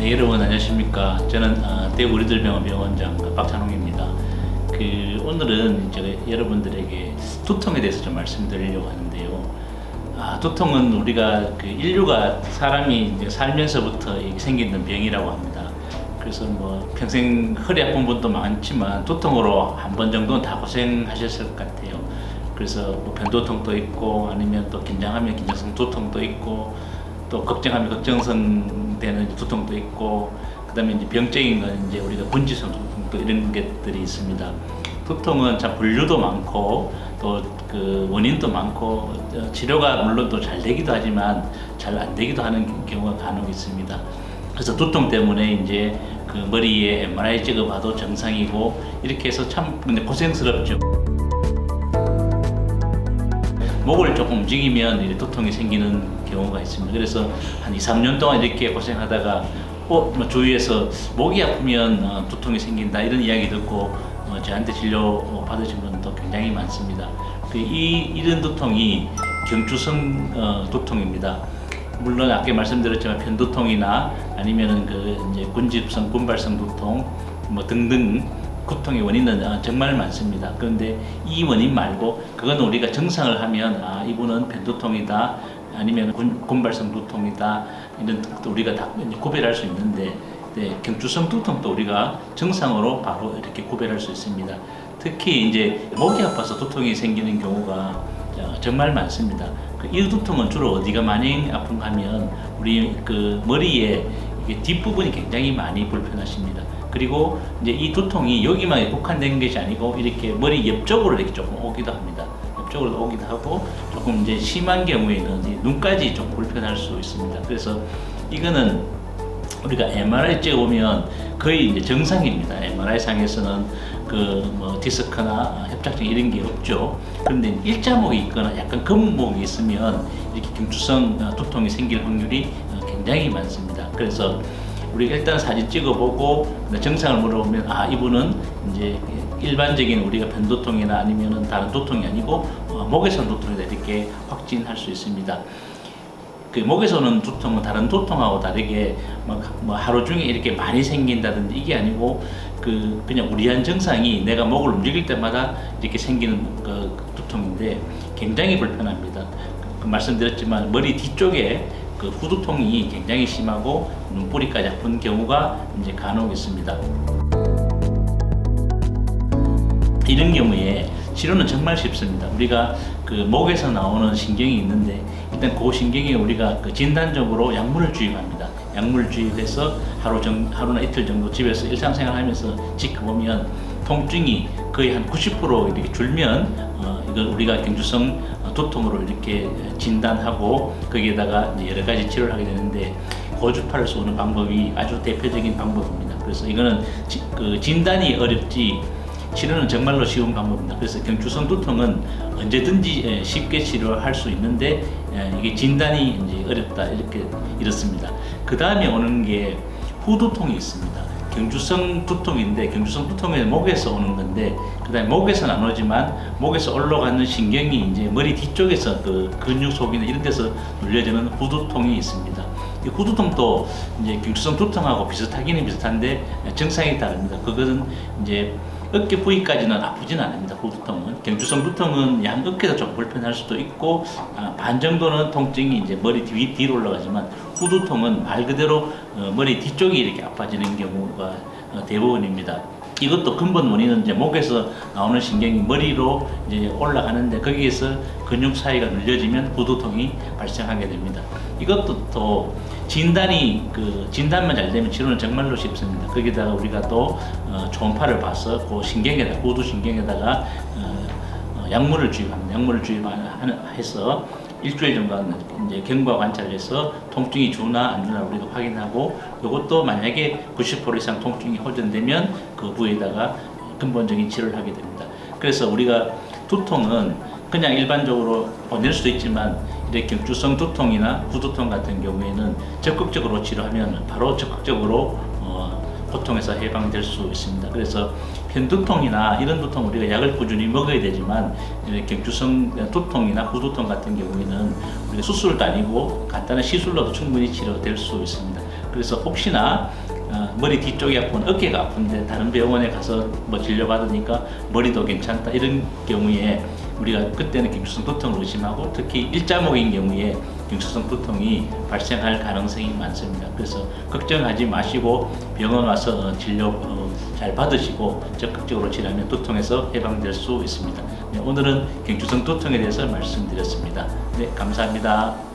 네, 여러분 안녕하십니까. 저는 대구 우리들병원 병원장 박찬홍입니다. 오늘은 제가 여러분들에게 두통에 대해서 좀 말씀드리려고 하는데요. 두통은 우리가 인류가 사람이 이제 살면서부터 생기는 병이라고 합니다. 그래서 뭐 평생 허리 아픈 분도 많지만 두통으로 한 번 정도는 다 고생하셨을 것 같아요. 그래서 뭐 변두통도 있고 아니면 또 긴장하면 긴장성 두통도 있고 또 걱정하면 걱정성 되는 두통도 있고 그다음에 이제 병적인 건 이제 우리가 분지성 두통도 이런 것들이 있습니다. 두통은 참 분류도 많고 또 원인도 많고 치료가 물론 또 잘 되기도 하지만 잘 안 되기도 하는 경우가 간혹 있습니다. 그래서 두통 때문에 이제 머리에 MRI 찍어봐도 정상이고 이렇게 해서 참 근데 고생스럽죠. 목을 조금 움직이면 두통이 생기는 경우가 있습니다. 그래서 한 2, 3년 동안 이렇게 고생하다가 뭐 주위에서 목이 아프면 두통이 생긴다 이런 이야기 듣고 저한테 진료 받으신 분도 굉장히 많습니다. 이런 두통이 경추성 두통입니다. 물론 아까 말씀드렸지만 편두통이나 아니면은 이제 군집성, 군발성 두통 뭐 등등 두통의 원인은 정말 많습니다. 그런데 이 원인 말고 그건 우리가 증상을 하면 이분은 편두통이다 아니면 군발성 두통이다 이런 우리가 다 구별할 수 있는데 경추성 두통도 우리가 증상으로 바로 이렇게 구별할 수 있습니다. 특히 이제 목이 아파서 두통이 생기는 경우가 정말 많습니다. 이 두통은 주로 어디가 많이 아픈가 하면 우리 머리에 뒷부분이 굉장히 많이 불편하십니다. 그리고 이제 이 두통이 여기만 국한된 것이 아니고 이렇게 머리 옆쪽으로 이렇게 조금 오기도 합니다. 옆쪽으로 오기도 하고 조금 이제 심한 경우에는 눈까지 좀 불편할 수 있습니다. 그래서 이거는 우리가 MRI 찍어보면 거의 이제 정상입니다. MRI 상에서는 뭐 디스크나 협착증 이런 게 없죠. 그런데 일자목이 있거나 약간 검은목이 있으면 이렇게 경추성 두통이 생길 확률이 굉장히 많습니다. 그래서 우리가 일단 사진 찍어보고 정상을 물어보면 이분은 이제 일반적인 우리가 편두통이나 아니면은 다른 두통이 아니고 목에서 오는 두통이다 이렇게 확진할 수 있습니다. 목에서 오는 두통은 다른 두통하고 다르게 뭐 하루 중에 이렇게 많이 생긴다든지 이게 아니고 그냥 우리한 증상이 내가 목을 움직일 때마다 이렇게 생기는 두통인데 굉장히 불편합니다. 말씀드렸지만 머리 뒤쪽에 후두통이 굉장히 심하고 눈뿌리까지 아픈 경우가 이제 간혹 있습니다. 이런 경우에 치료는 정말 쉽습니다. 우리가 목에서 나오는 신경이 있는데 일단 그 신경에 우리가 진단적으로 약물을 주입합니다. 약물을 주입해서 하루나 이틀 정도 집에서 일상생활하면서 지켜보면 통증이 거의 한 90% 이렇게 줄면 이걸 우리가 경추성 두통으로 이렇게 진단하고 거기에다가 이제 여러 가지 치료를 하게 되는데 고주파를 쏘는 방법이 아주 대표적인 방법입니다. 그래서 이거는 진단이 어렵지 치료는 정말로 쉬운 방법입니다. 그래서 경추성 두통은 언제든지 쉽게 치료할 수 있는데 이게 진단이 이제 어렵다 이렇습니다. 그 다음에 오는 게 후두통이 있습니다. 경추성 두통인데 경추성 두통은 목에서 오는 건데 그다음에 목에서는 안 오지만 목에서 올라가는 신경이 이제 머리 뒤쪽에서 근육 속이나 이런 데서 눌려지는 후두통이 있습니다. 이 후두통도 이제 경추성 두통하고 비슷하기는 비슷한데 증상이 다릅니다. 그것은 이제 어깨 부위까지는 아프진 않습니다. 후두통은 경추성 두통은 양 어깨가 좀 불편할 수도 있고 반 정도는 통증이 이제 머리 뒤로 올라가지만 후두통은 말 그대로 머리 뒤쪽이 이렇게 아파지는 경우가 대부분입니다. 이것도 근본 원인은 이제 목에서 나오는 신경이 머리로 이제 올라가는데 거기에서 근육 사이가 눌려지면 후두통이 발생하게 됩니다. 이것도 또 진단만 잘 되면 치료는 정말로 쉽습니다. 거기다가 우리가 또 초음파를 봐서 그 신경에다 후두 신경에다가 약물을 주입합니다. 약물을 주입해서 일주일 정도 이제 경과 관찰해서 통증이 주나 안 주나 우리가 확인하고 이것도 만약에 90% 이상 통증이 호전되면 그 부위에다가 근본적인 치료를 하게 됩니다. 그래서 우리가 두통은 그냥 일반적으로 보낼 수도 있지만 이렇게 경추성 두통이나 후두통 같은 경우에는 적극적으로 치료하면 바로 적극적으로 고통에서 해방될 수 있습니다. 그래서 편두통이나 이런 두통 우리가 약을 꾸준히 먹어야 되지만 경추성 두통이나 후두통 같은 경우에는 우리가 수술도 아니고 간단한 시술로도 충분히 치료될 수 있습니다. 그래서 혹시나 머리 뒤쪽이 아픈 어깨가 아픈데 다른 병원에 가서 뭐 진료받으니까 머리도 괜찮다 이런 경우에 우리가 그때는 경추성 두통을 의심하고 특히 일자목인 경우에 경추성 두통이 발생할 가능성이 많습니다. 그래서 걱정하지 마시고 병원 와서 진료 잘 받으시고 적극적으로 치료하면 두통에서 해방될 수 있습니다. 네, 오늘은 경추성 두통에 대해서 말씀드렸습니다. 네, 감사합니다.